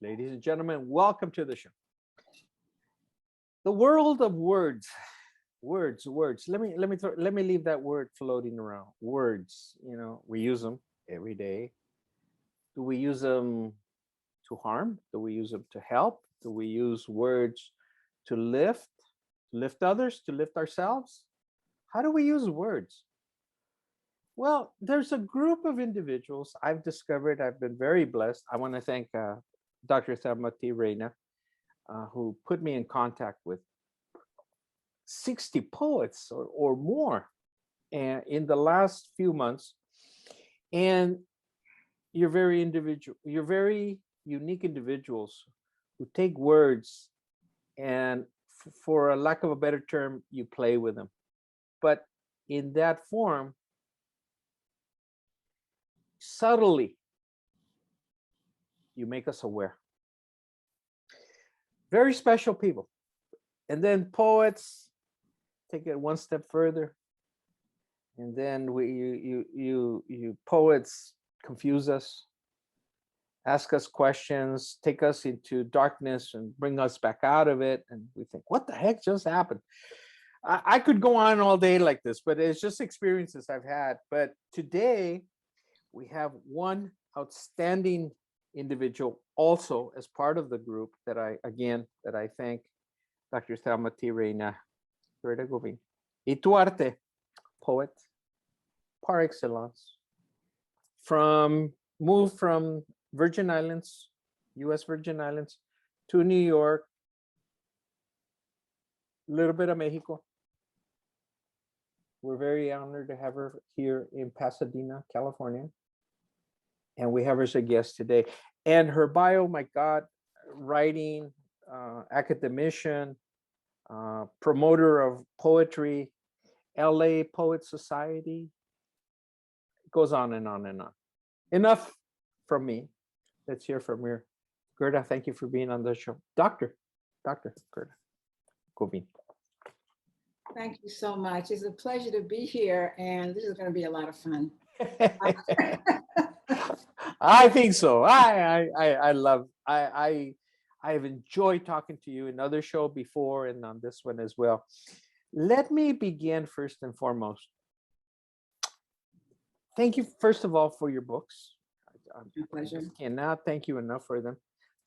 Ladies and gentlemen, welcome to the show. The world of words, words. Let me leave that word floating around. Words, we use them every day. Do we use them to harm? Do we use them to help? Do we use words to lift others, to lift ourselves? How do we use words? Well, there's a group of individuals I've discovered. I've been very blessed. I want to thank Dr. Thamati Reina, who put me in contact with 60 poets or more in the last few months. And you're very unique individuals who take words and, for a lack of a better term, you play with them. But in that form, subtly, you make us aware. Very special people. And then poets take it one step further. And then you poets confuse us, ask us questions, take us into darkness and bring us back out of it. And we think, what the heck just happened? I could go on all day like this, but it's just experiences I've had. But today we have one outstanding individual also as part of the group that I thank, Dr. Thamati Reina, Gerda Govine Ituarte, poet par excellence, moved from Virgin Islands, U.S. Virgin Islands, to New York, a little bit of Mexico. We're very honored to have her here in Pasadena, California. And we have her as a guest today. And her bio, my God, writing, academician, promoter of poetry, LA Poet Society. It goes on and on and on. Enough from me. Let's hear from her. Gerda, thank you for being on the show. Dr. Gerda Govine. Thank you so much. It's a pleasure to be here, and this is going to be a lot of fun. I think so. I have enjoyed talking to you in other show before and on this one as well. Let me begin first and foremost. Thank you, first of all, for your books. My pleasure. I cannot thank you enough for them.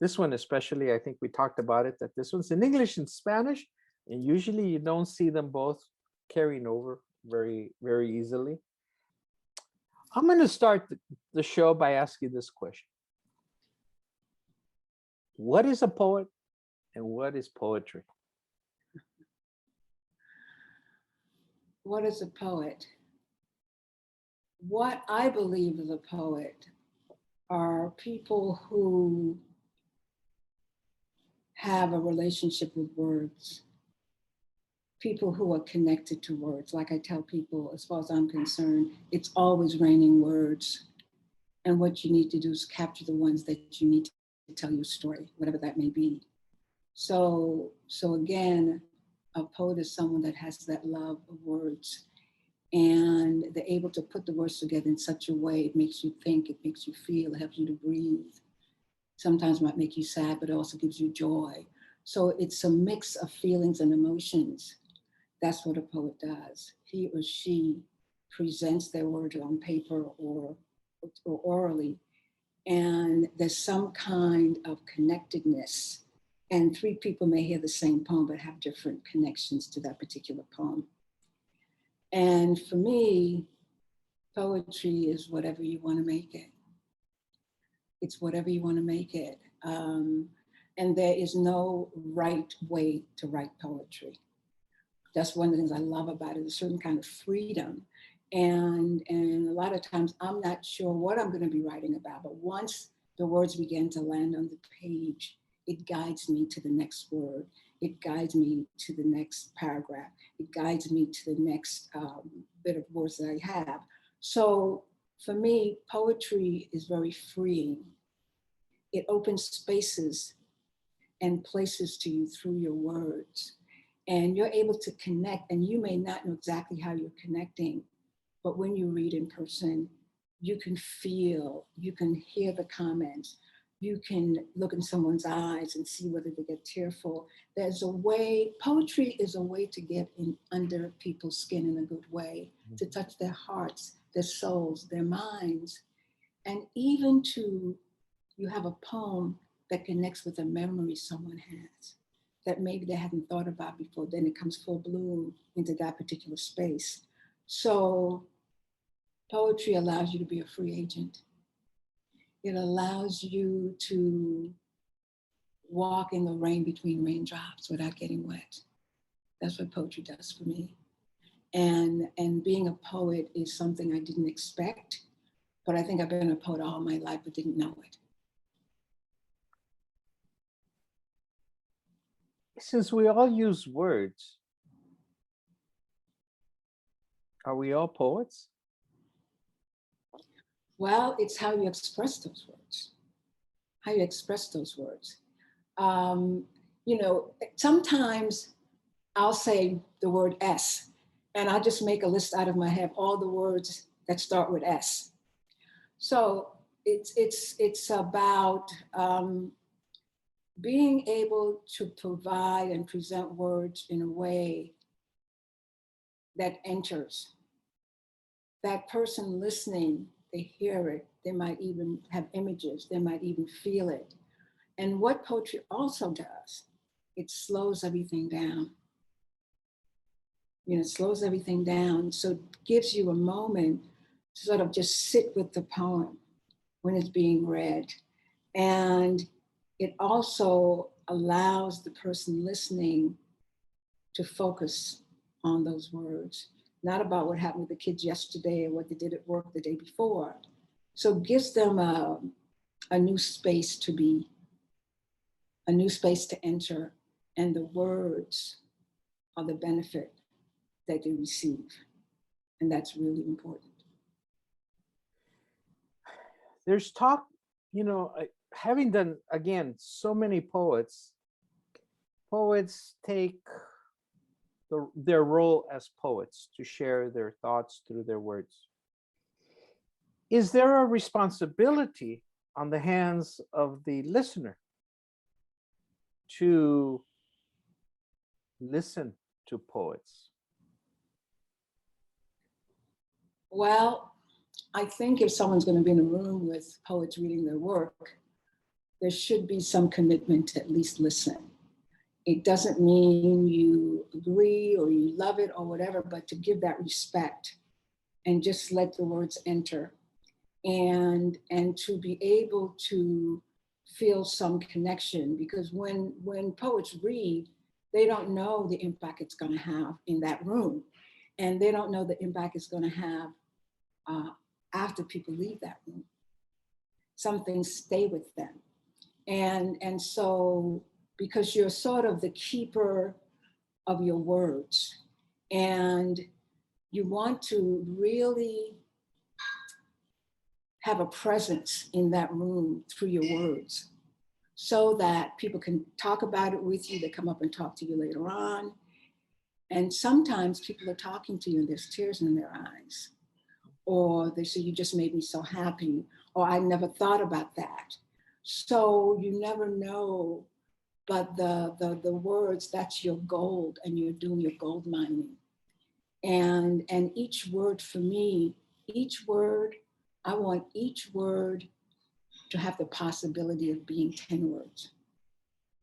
This one especially, I think we talked about it, that this one's in English and Spanish, and usually you don't see them both carrying over very, very easily. I'm going to start the show by asking this question. What is a poet and what is poetry? What is a poet? What I believe is a poet are people who have a relationship with words, people who are connected to words. Like I tell people, as far as I'm concerned, it's always raining words. And what you need to do is capture the ones that you need to tell your story, whatever that may be. So again, a poet is someone that has that love of words, and they're able to put the words together in such a way it makes you think, it makes you feel, it helps you to breathe. Sometimes it might make you sad, but it also gives you joy. So it's a mix of feelings and emotions. That's what a poet does. He or she presents their words on paper or orally, and there's some kind of connectedness. And three people may hear the same poem, but have different connections to that particular poem. And for me, poetry is whatever you want to make it. It's whatever you want to make it. And there is no right way to write poetry. That's one of the things I love about it, a certain kind of freedom. And a lot of times I'm not sure what I'm going to be writing about, but once the words begin to land on the page, it guides me to the next word. It guides me to the next paragraph. It guides me to the next bit of words that I have. So for me, poetry is very freeing. It opens spaces and places to you through your words. And you're able to connect, and you may not know exactly how you're connecting, but when you read in person, you can feel, you can hear the comments, you can look in someone's eyes and see whether they get tearful. There's a way, poetry is a way to get in under people's skin in a good way, to touch their hearts, their souls, their minds, and even to, you have a poem that connects with a memory someone has that maybe they hadn't thought about before, then it comes full bloom into that particular space. So poetry allows you to be a free agent. It allows you to walk in the rain between raindrops without getting wet. That's what poetry does for me. And being a poet is something I didn't expect, but I think I've been a poet all my life but didn't know it. Since we all use words, are we all poets? Well, it's how you express those words. How you express those words. You know, sometimes I'll say the word S, and I'll just make a list out of my head, all the words that start with S. So it's about being able to provide and present words in a way that enters. That person listening, they hear it, they might even have images, they might even feel it. And what poetry also does, it slows everything down. You know, it slows everything down. So it gives you a moment to sort of just sit with the poem when it's being read. And it also allows the person listening to focus on those words, not about what happened with the kids yesterday or what they did at work the day before. So it gives them a new space to be, a new space to enter, and the words are the benefit that they receive. And that's really important. There's talk, you know, having done, again, so many poets take their role as poets to share their thoughts through their words. Is there a responsibility on the hands of the listener to listen to poets? Well, I think if someone's going to be in a room with poets reading their work, there should be some commitment to at least listen. It doesn't mean you agree or you love it or whatever, but to give that respect and just let the words enter, and to be able to feel some connection, because when poets read, they don't know the impact it's going to have in that room, and they don't know the impact it's going to have after people leave that room. Some things stay with them, and so because you're sort of the keeper of your words, and you want to really have a presence in that room through your words, so that people can talk about it with you. They come up and talk to you later on. And sometimes people are talking to you and there's tears in their eyes. Or they say, you just made me so happy. Or I never thought about that. So you never know, but the words, that's your gold, and you're doing your gold mining. And each word for me, each word, I want each word to have the possibility of being 10 words.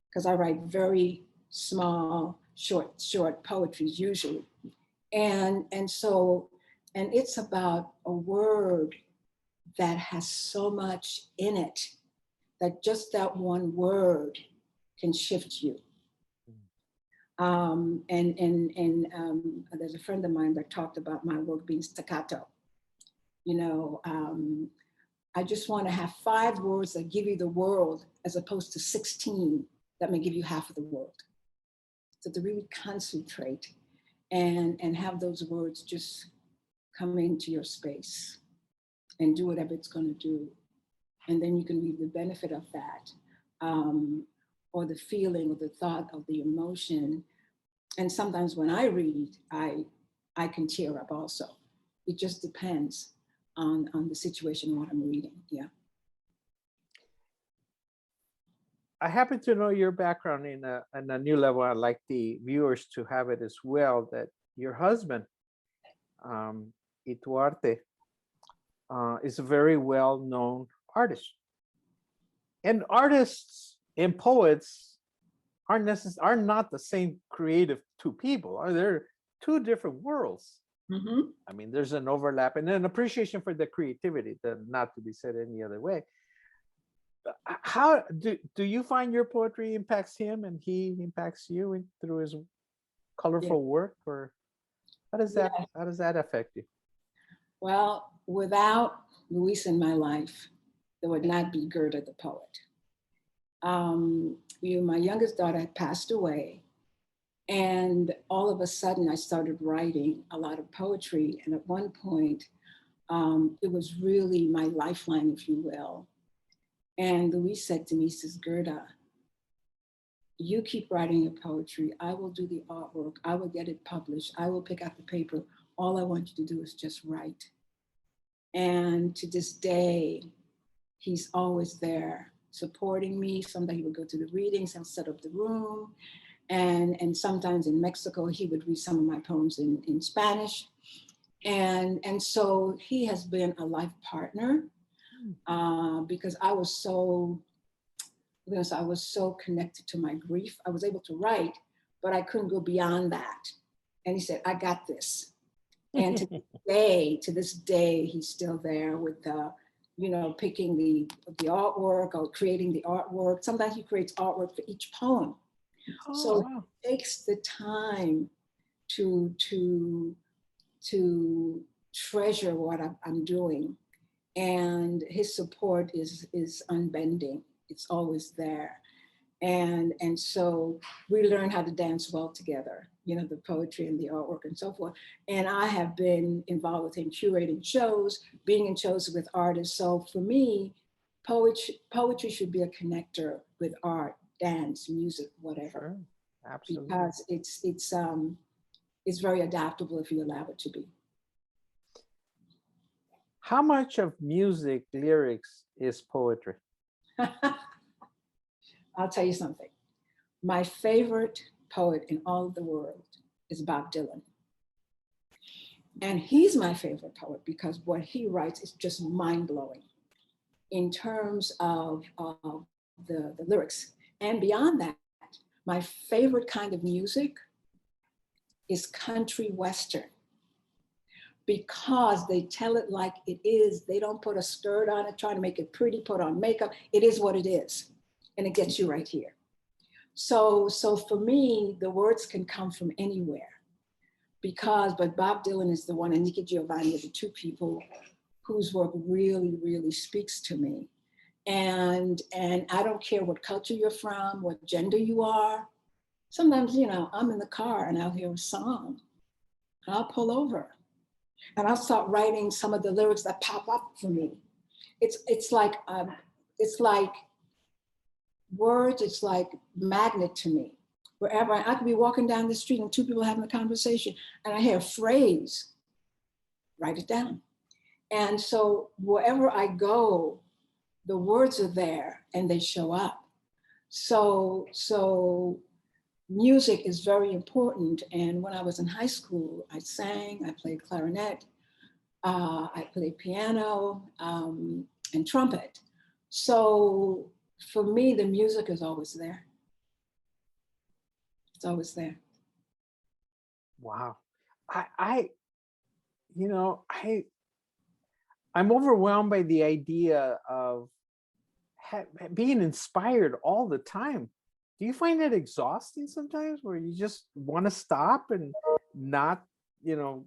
Because I write very small, short poetries usually. And so, and it's about a word that has so much in it that just that one word can shift you. There's a friend of mine that talked about my work being staccato. You know, I just want to have 5 words that give you the world, as opposed to 16 that may give you half of the world. So to really concentrate and have those words just come into your space and do whatever it's going to do. And then you can reap the benefit of that, or the feeling or the thought of the emotion. And sometimes when I read, I can tear up also. It just depends on the situation, what I'm reading. Yeah. I happen to know your background in a new level. I'd like the viewers to have it as well, that your husband, Ituarte, is a very well-known artist. And artists and poets are not the same creative two people. Are there two different worlds? Mhm. I mean, there's an overlap and an appreciation for the creativity, that not to be said any other way. How do you find your poetry impacts him and he impacts you through his Yeah. colorful work, or Yeah. how does that affect you? Well, without Luis in my life, there would not be Gerda the poet. My youngest daughter had passed away, and all of a sudden I started writing a lot of poetry. And at one point, it was really my lifeline, if you will. And Luis said to me, he says, Gerda, you keep writing your poetry. I will do the artwork. I will get it published. I will pick out the paper. All I want you to do is just write. And to this day, he's always there supporting me. Sometimes he would go to the readings and set up the room. And sometimes in Mexico, he would read some of my poems in Spanish. And so he has been a life partner because I was so connected to my grief. I was able to write, but I couldn't go beyond that. And he said, I got this. And to this day, he's still there with picking the artwork or creating the artwork. Sometimes he creates artwork for each poem. Oh, So wow. it takes the time to treasure what I'm doing. And his support is unbending. It's always there. And so we learn how to dance well together, the poetry and the artwork and so forth. And I have been involved with him curating shows, being in shows with artists. So for me, poetry should be a connector with art, dance, music, whatever. Sure. Absolutely. Because it's very adaptable if you allow it to be. How much of music lyrics is poetry? I'll tell you something. My favorite poet in all of the world is Bob Dylan. And he's my favorite poet because what he writes is just mind-blowing in terms of the lyrics. And beyond that, my favorite kind of music is country western, because they tell it like it is. They don't put a skirt on it, try to make it pretty, put on makeup. It is what it is. And it gets you right here. So for me, the words can come from anywhere but Bob Dylan is the one, and Nikki Giovanni are the two people whose work really, really speaks to me. And I don't care what culture you're from, what gender you are. Sometimes, I'm in the car and I'll hear a song and I'll pull over and I'll start writing some of the lyrics that pop up for me. It's like words, it's like magnet to me. Wherever I could be walking down the street and two people having a conversation and I hear a phrase, write it down. And so wherever I go, the words are there and they show up. So music is very important. And when I was in high school, I sang, I played clarinet, I played piano and trumpet. So for me, the music is always there. It's always there. Wow. I'm overwhelmed by the idea of being inspired all the time. Do you find it exhausting sometimes, where you just want to stop and not want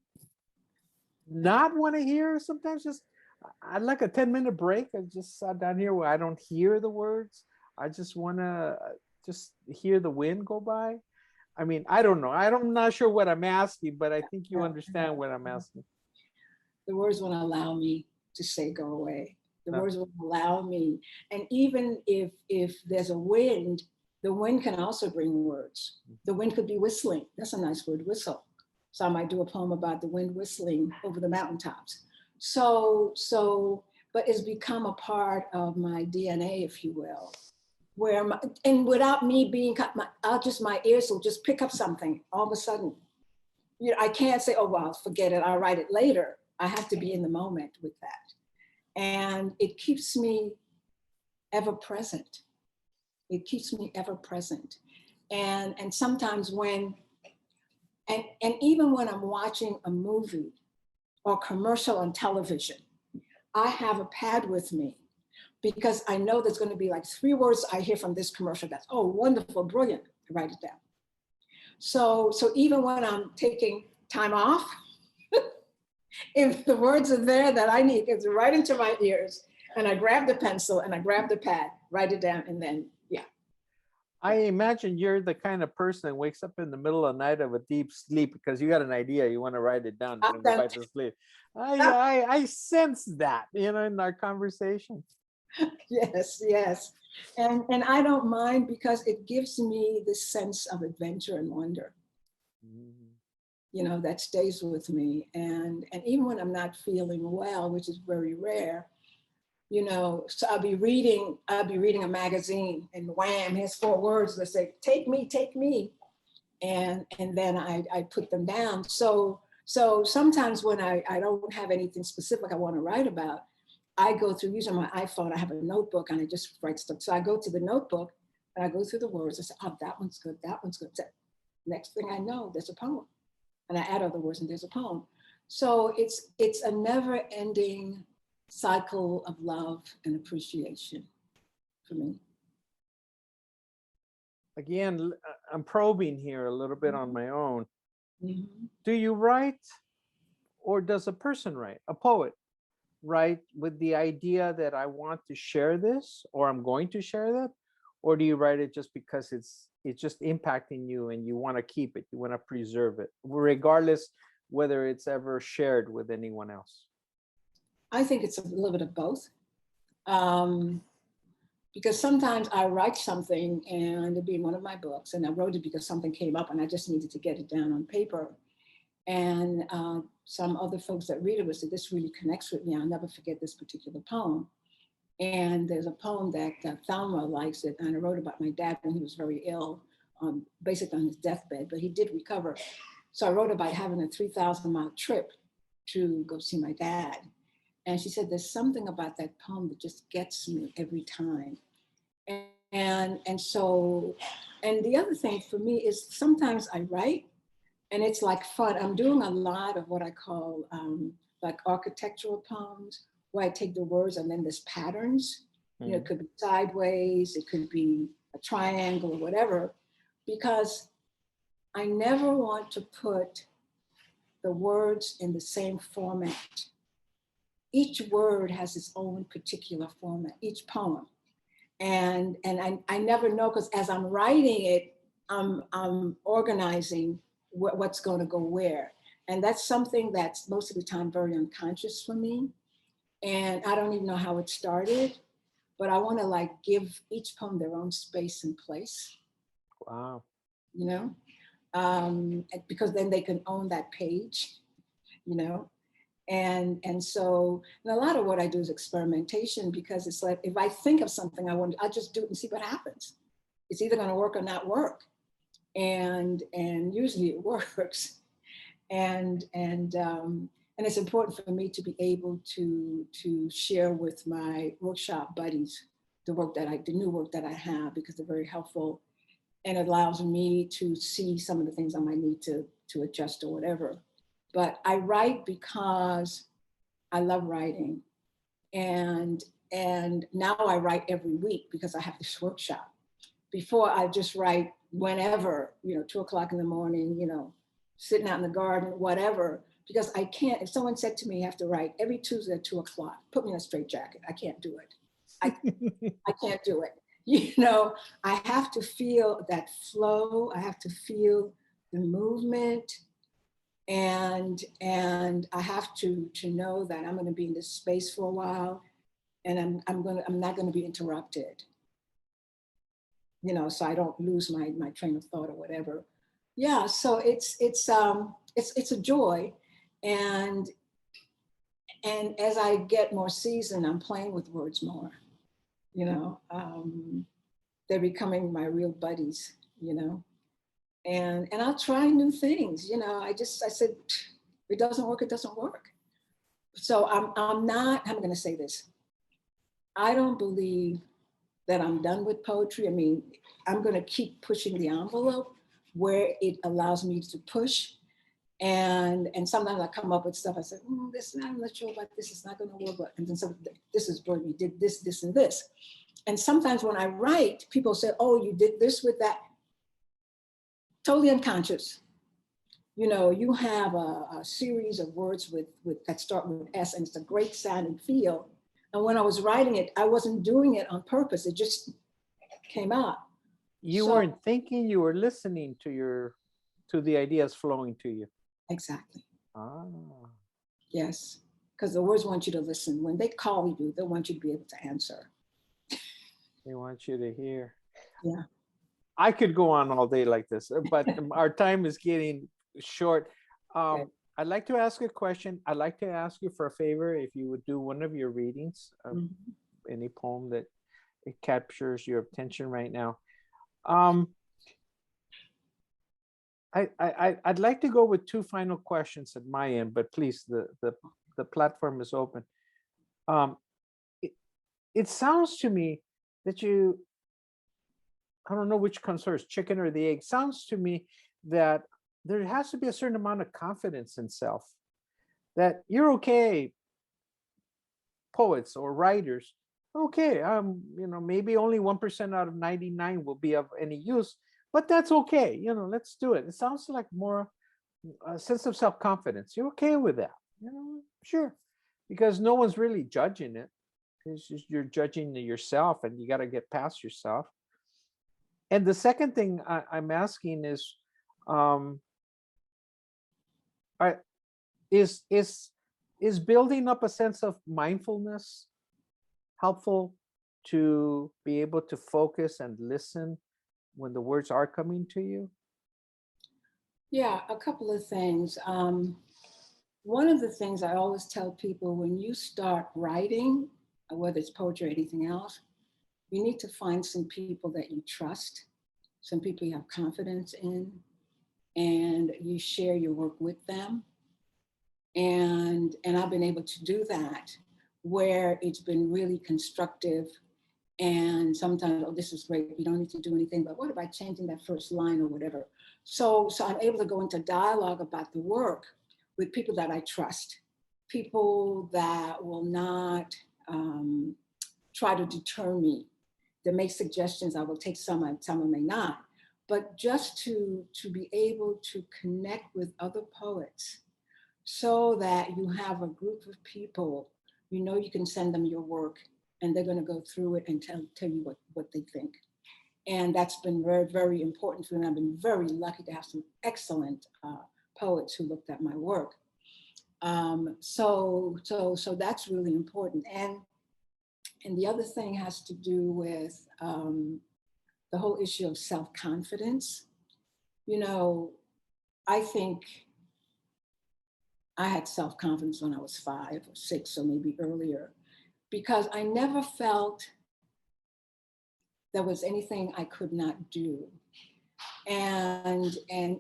to hear? Sometimes I'd like a 10-minute break. I just sat down here where I don't hear the words. I just want to just hear the wind go by. I mean, I don't know. I'm not sure what I'm asking, but I think you understand what I'm asking. The words won't allow me to say go away. The words won't allow me. And even if there's a wind, the wind can also bring words. The wind could be whistling. That's a nice word, whistle. So I might do a poem about the wind whistling over the mountaintops. But it's become a part of my DNA, if you will. where and without me being cut, my ears will just pick up something all of a sudden. You know, I can't say, oh, well, forget it, I'll write it later. I have to be in the moment with that. And it keeps me ever present. It keeps me ever present. And sometimes and even when I'm watching a movie or commercial on television, I have a pad with me because I know there's going to be like 3 words I hear from this commercial that's, oh, wonderful, brilliant, I write it down. So even when I'm taking time off, if the words are there that I need, it's right into my ears, and I grab the pencil and I grab the pad, write it down, and then, yeah. I imagine you're the kind of person that wakes up in the middle of the night of a deep sleep because you got an idea, you want to write it down, and go back to sleep. I sense that, you know, in our conversation. Yes, yes. And I don't mind because it gives me this sense of adventure and wonder, you know, that stays with me. And even when I'm not feeling well, which is very rare, you know, so I'll be reading a magazine, and wham, here's 4 words that say, take me, take me. And then I put them down. So sometimes when I don't have anything specific I want to write about, I go through, using my iPhone, I have a notebook and I just write stuff. So I go to the notebook and I go through the words. I say, oh, that one's good, that one's good. Next thing I know, there's a poem. And I add other words and there's a poem. So it's a never ending cycle of love and appreciation for me. Again, I'm probing here a little bit on my own. Mm-hmm. Do you write, or does a person write, a poet write with the idea that I want to share this, or I'm going to share that? Or do you write it just because it's just impacting you and you want to keep it, you want to preserve it, regardless whether it's ever shared with anyone else? I think it's a little bit of both. Because sometimes I write something and it'd be in one of my books, and I wrote it because something came up and I just needed to get it down on paper. And some other folks that read it would say, this really connects with me, I'll never forget this particular poem. And there's a poem that Thelma likes it, and I wrote about my dad when he was very ill, basically on his deathbed, but he did recover. So I wrote about having a 3,000-mile trip to go see my dad. And she said, there's something about that poem that just gets me every time. And so, and the other thing for me is sometimes I write and it's like fun. I'm doing a lot of what I call like architectural poems, where I take the words and then there's patterns. You know, it could be sideways, it could be a triangle or whatever, because I never want to put the words in the same format. Each word has its own particular format, each poem. And I never know, because as I'm writing it, I'm organizing what's going to go where. And that's something that's most of the time very unconscious for me. And I don't even know how it started, but I want to like give each poem their own space and place. Wow. You know, because then they can own that page, you know. And so, and a lot of what I do is experimentation, because it's like, if I think of something I want, I just do it and see what happens. It's either going to work or not work. And usually it works. And it's important for me to be able to share with my workshop buddies the new work that I have, because they're very helpful, and it allows me to see some of the things I might need to adjust or whatever. But I write because I love writing. And now I write every week because I have this workshop. Before, I just write whenever, you know, 2 o'clock in the morning, you know, sitting out in the garden, whatever, because I can't. If someone said to me, you have to write every Tuesday at 2 o'clock, put me in a straitjacket. I can't do it. I can't do it. You know, I have to feel that flow. I have to feel the movement. And I have to know that I'm going to be in this space for a while, and I'm not going to be interrupted, you know, so I don't lose my train of thought or whatever. Yeah, so it's a joy, and as I get more seasoned, I'm playing with words more, you know. they're becoming my real buddies, you know. And I'll try new things, you know. I said, if it doesn't work, it doesn't work. So I'm not, how am I going to say this? I don't believe that I'm done with poetry. I mean, I'm going to keep pushing the envelope where it allows me to push. And sometimes I come up with stuff. I said, this, I'm not sure about this. It's not going to work. But, and then some, this is brilliant. You did this, this, and this. And sometimes when I write, people say, oh, you did this with that. Totally unconscious. You know, you have a series of words with that start with S, and it's a great sound and feel. And when I was writing it, I wasn't doing it on purpose. It just came out. You weren't thinking, you were listening to the ideas flowing to you. Exactly. Ah. Yes, because the words want you to listen. When they call you, they want you to be able to answer. They want you to hear. Yeah. I could go on all day like this, but our time is getting short. Okay. I'd like to ask a question. I'd like to ask you for a favor if you would do one of your readings of any poem that it captures your attention right now. I'd like to go with two final questions at my end, but please, the platform is open. It sounds to me that you, I don't know which comes first, chicken or the egg. Sounds to me that there has to be a certain amount of confidence in self, that you're okay, poets or writers, okay, you know, maybe only 1% out of 99 will be of any use, but that's okay, you know, let's do it. It sounds like more a sense of self-confidence. You're okay with that, you know, sure, because no one's really judging it. It's just you're judging yourself, and you got to get past yourself. And the second thing I'm asking is, is building up a sense of mindfulness helpful to be able to focus and listen when the words are coming to you? Yeah, a couple of things. One of the things I always tell people, when you start writing, whether it's poetry or anything else, you need to find some people that you trust, some people you have confidence in, and you share your work with them. And I've been able to do that where it's been really constructive. And sometimes, oh, this is great, you don't need to do anything, but what about changing that first line or whatever? So I'm able to go into dialogue about the work with people that I trust, people that will not try to deter me. They make suggestions, I will take some I may not. But just to be able to connect with other poets so that you have a group of people, you know, you can send them your work and they're going to go through it and tell you what they think. And that's been very, very important for me. I've been very lucky to have some excellent poets who looked at my work. So that's really important. And the other thing has to do with the whole issue of self-confidence. You know, I think I had self-confidence when I was 5 or 6, or maybe earlier, because I never felt there was anything I could not do. And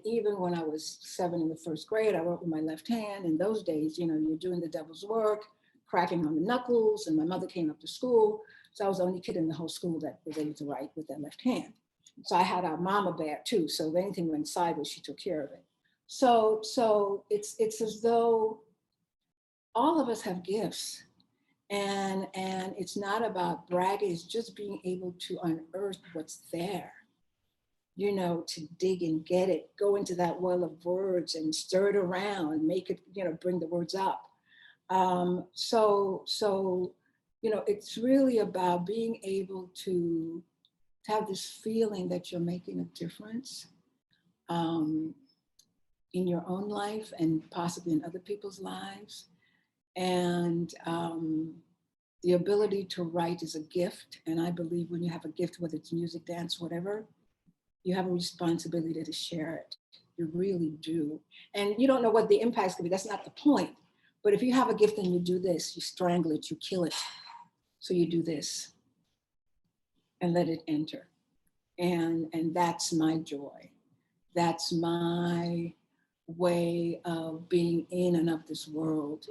even when I was 7 in the first grade, I wrote with my left hand. In those days, you know, you're doing the devil's work, cracking on the knuckles, and my mother came up to school. So I was the only kid in the whole school that was able to write with that left hand. So I had a mama bear too. So if anything went sideways, she took care of it. So it's as though all of us have gifts. And it's not about bragging, it's just being able to unearth what's there, you know, to dig and get it, go into that well of words and stir it around, make it, you know, bring the words up. So, you know, it's really about being able to have this feeling that you're making a difference in your own life and possibly in other people's lives. And the ability to write is a gift. And I believe when you have a gift, whether it's music, dance, whatever, you have a responsibility to share it. You really do. And you don't know what the impact's gonna be. That's not the point. But if you have a gift and you do this, you strangle it, you kill it. So you do this and let it enter. And that's my joy. That's my way of being in and of this world,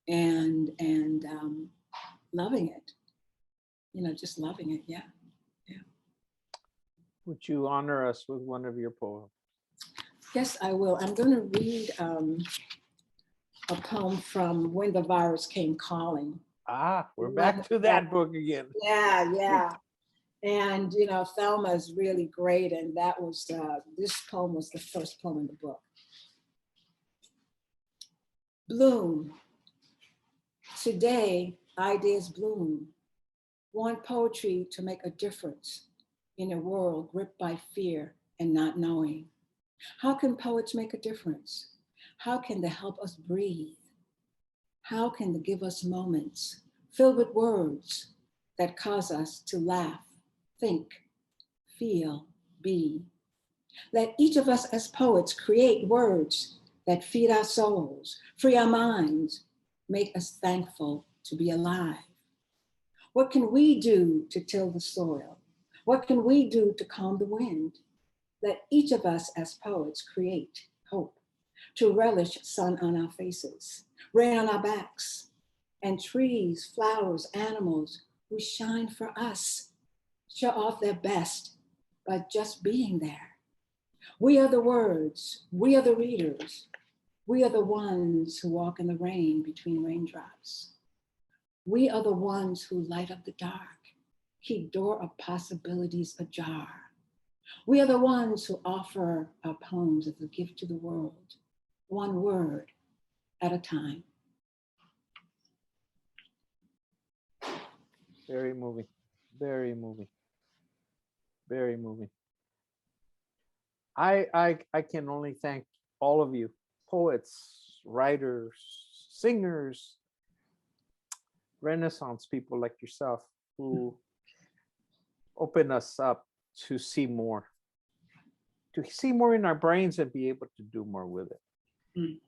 and loving it. Just loving it. Yeah. Would you honor us with one of your poems? Yes, I will. I'm going to read a poem from When the Virus Came Calling. Ah, we're back to that book again. Yeah. And, Thelma is really great. And that was, this poem was the first poem in the book. Bloom. Today, ideas bloom. Want poetry to make a difference in a world gripped by fear and not knowing. How can poets make a difference? How can they help us breathe? How can they give us moments filled with words that cause us to laugh, think, feel, be? Let each of us as poets create words that feed our souls, free our minds, make us thankful to be alive. What can we do to till the soil? What can we do to calm the wind? Let each of us as poets create hope, to relish sun on our faces, rain on our backs, and trees, flowers, animals who shine for us, show off their best by just being there. We are the words, we are the readers, we are the ones who walk in the rain between raindrops. We are the ones who light up the dark, keep door of possibilities ajar. We are the ones who offer our poems as a gift to the world, one word at a time. Very moving, very moving, very moving. I can only thank all of you, poets, writers, singers, Renaissance people like yourself, who open us up to see more in our brains and be able to do more with it. Mm.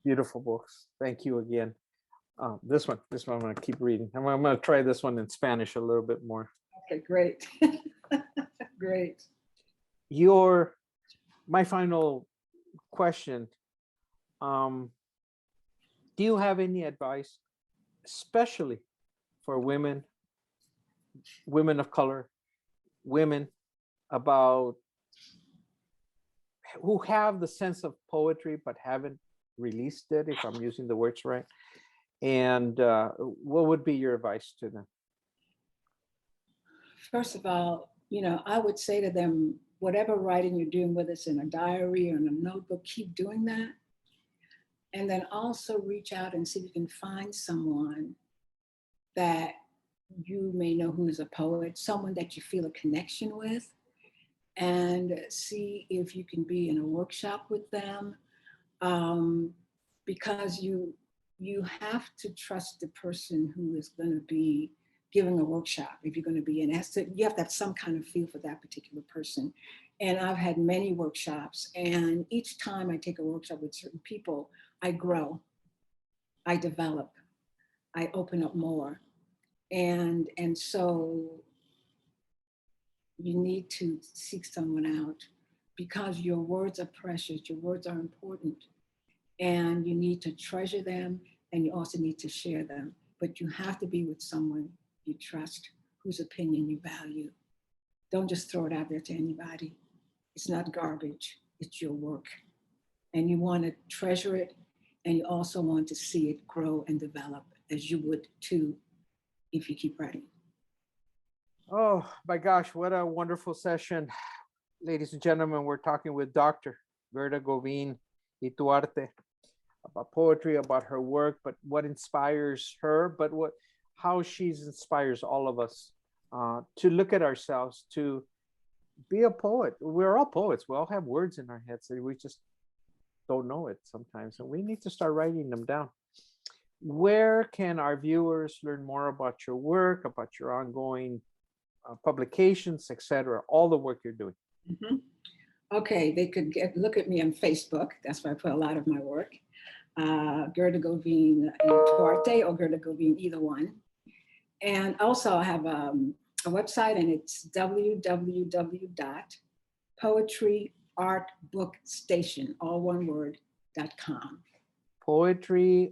Beautiful books. Thank you again. This one I'm going to keep reading. I'm going to try this one in Spanish a little bit more. Okay, great. Great. My final question. Do you have any advice, especially for women of color, women about who have the sense of poetry but haven't released it, if I'm using the words right? And what would be your advice to them? First of all, I would say to them, whatever writing you're doing, whether it's in a diary or in a notebook, keep doing that. And then also reach out and see if you can find someone that you may know who is a poet, someone that you feel a connection with, and see if you can be in a workshop with them. Because you have to trust the person who is going to be giving a workshop. If you're going to be in, you have to have some kind of feel for that particular person. And I've had many workshops, and each time I take a workshop with certain people, I grow, I develop, I open up more. And so you need to seek someone out, because your words are precious, your words are important, and you need to treasure them, and you also need to share them. But you have to be with someone you trust, whose opinion you value. Don't just throw it out there to anybody. It's not garbage, it's your work. And you want to treasure it, and you also want to see it grow and develop, as you would too if you keep writing. Oh my gosh, what a wonderful session. Ladies and gentlemen, we're talking with Dr. Gerda Govine Ituarte about poetry, about her work, but what inspires her, but how she inspires all of us to look at ourselves, to be a poet. We're all poets. We all have words in our heads that we just don't know it sometimes, and we need to start writing them down. Where can our viewers learn more about your work, about your ongoing publications, etc., all the work you're doing? Mm-hmm. Okay, they could look at me on Facebook. That's where I put a lot of my work. Gerda Govine Ituarte or Gerda Govine, either one. And also I have a website, and it's www.poetryartbookstation, all one word, .com. Poetry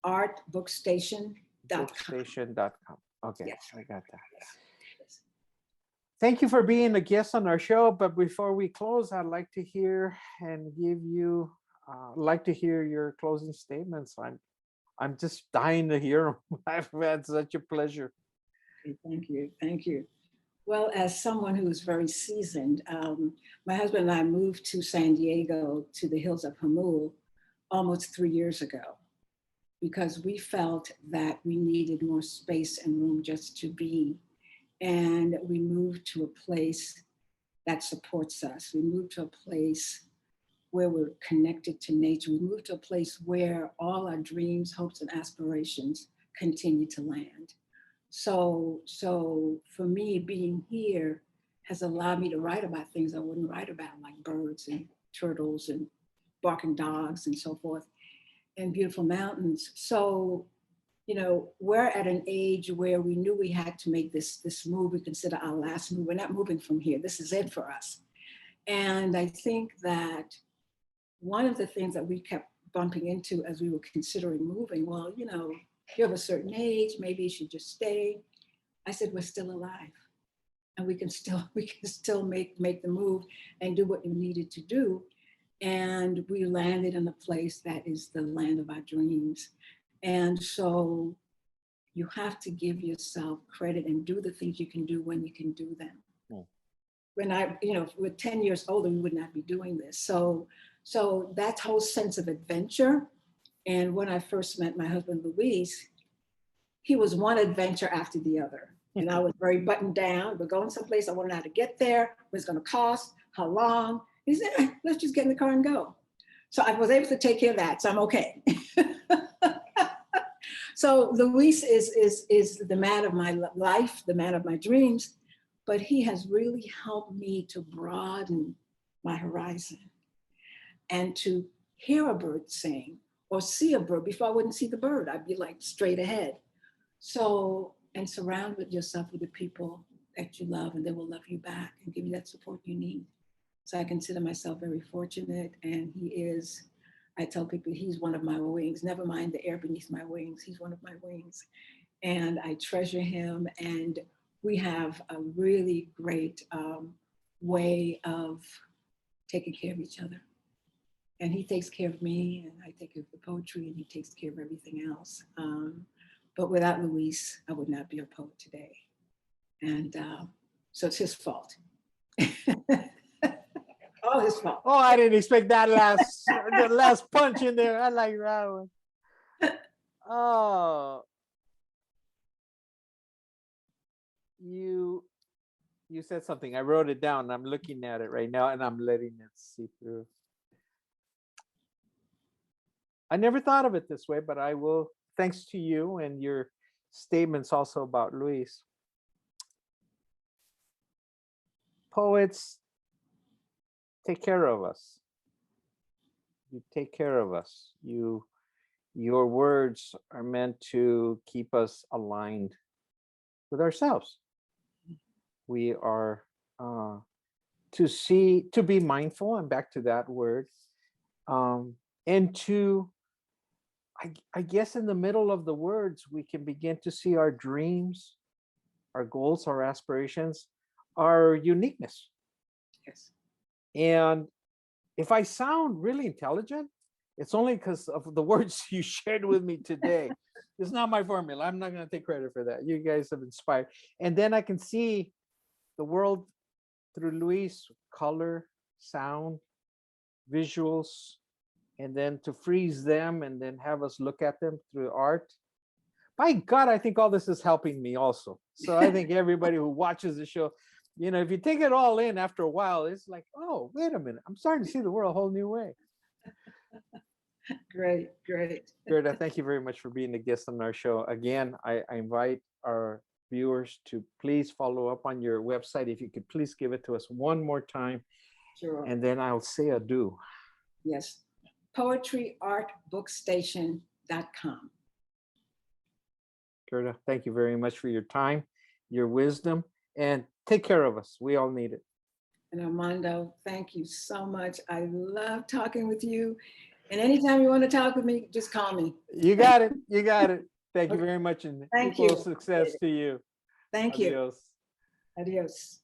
Artbookstation.com. Booksstation.com. Okay, Yes. I got that. Yes. Thank you for being a guest on our show. But before we close, I'd like to hear and give you, like to hear your closing statements. I'm just dying to hear them. I've had such a pleasure. Okay, thank you. Thank you. Well, as someone who's very seasoned, my husband and I moved to San Diego, to the hills of Jamul, almost 3 years ago, because we felt that we needed more space and room just to be. And we moved to a place that supports us. We moved to a place where we're connected to nature. We moved to a place where all our dreams, hopes, and aspirations continue to land. So for me, being here has allowed me to write about things I wouldn't write about, like birds and turtles and barking dogs and so forth, and beautiful mountains. So, we're at an age where we knew we had to make this move. We consider our last move. We're not moving from here. This is it for us. And I think that one of the things that we kept bumping into as we were considering moving, well, you have a certain age, maybe you should just stay. I said, we're still alive, and we can still make the move and do what you needed to do. And we landed in a place that is the land of our dreams. And so you have to give yourself credit and do the things you can do when you can do them. When we're 10 years older, we would not be doing this. So that whole sense of adventure. And when I first met my husband, Luis, he was one adventure after the other. And I was very buttoned down. We're going someplace. I want to know how to get there, what it's going to cost, how long. He said, let's just get in the car and go. So I was able to take care of that. So I'm okay. So Luis is the man of my life, the man of my dreams, but he has really helped me to broaden my horizon and to hear a bird sing or see a bird. Before I wouldn't see the bird, I'd be like straight ahead. So, and surround yourself with the people that you love, and they will love you back and give you that support you need. So I consider myself very fortunate, and he is, I tell people, he's one of my wings. Never mind the air beneath my wings. He's one of my wings. And I treasure him. And we have a really great way of taking care of each other. And he takes care of me, and I take care of the poetry, and he takes care of everything else. But without Luis, I would not be a poet today. And so it's his fault. All his fault. Oh, I didn't expect that the last punch in there. I like that one. Oh, you said something. I wrote it down. I'm looking at it right now, and I'm letting it see through. I never thought of it this way, but I will, thanks to you and your statements also about Luis. Poets take care of us. You take care of us. Your words are meant to keep us aligned with ourselves. We are to be mindful, and back to that word, and to, I guess in the middle of the words, we can begin to see our dreams, our goals, our aspirations, our uniqueness. Yes. And if I sound really intelligent, it's only because of the words you shared with me today. It's not my formula. I'm not going to take credit for that. You guys have inspired. And then I can see the world through Luis, color, sound, visuals, and then to freeze them and then have us look at them through art. By God, I think all this is helping me also. So I think everybody who watches the show, if you take it all in after a while, it's like, oh, wait a minute. I'm starting to see the world a whole new way. Great, great. Gerda, thank you very much for being a guest on our show. Again, I invite our viewers to please follow up on your website. If you could please give it to us one more time. Sure. And then I'll say adieu. Yes. Poetryartbookstation.com. Gerda, thank you very much for your time, your wisdom, and take care of us. We all need it. And Armando, thank you so much. I love talking with you. And anytime you want to talk with me, just call me. You got it. You got it. Thank you Okay. very much, and Thank equal you. success to you. Thank you. Adios. Adios.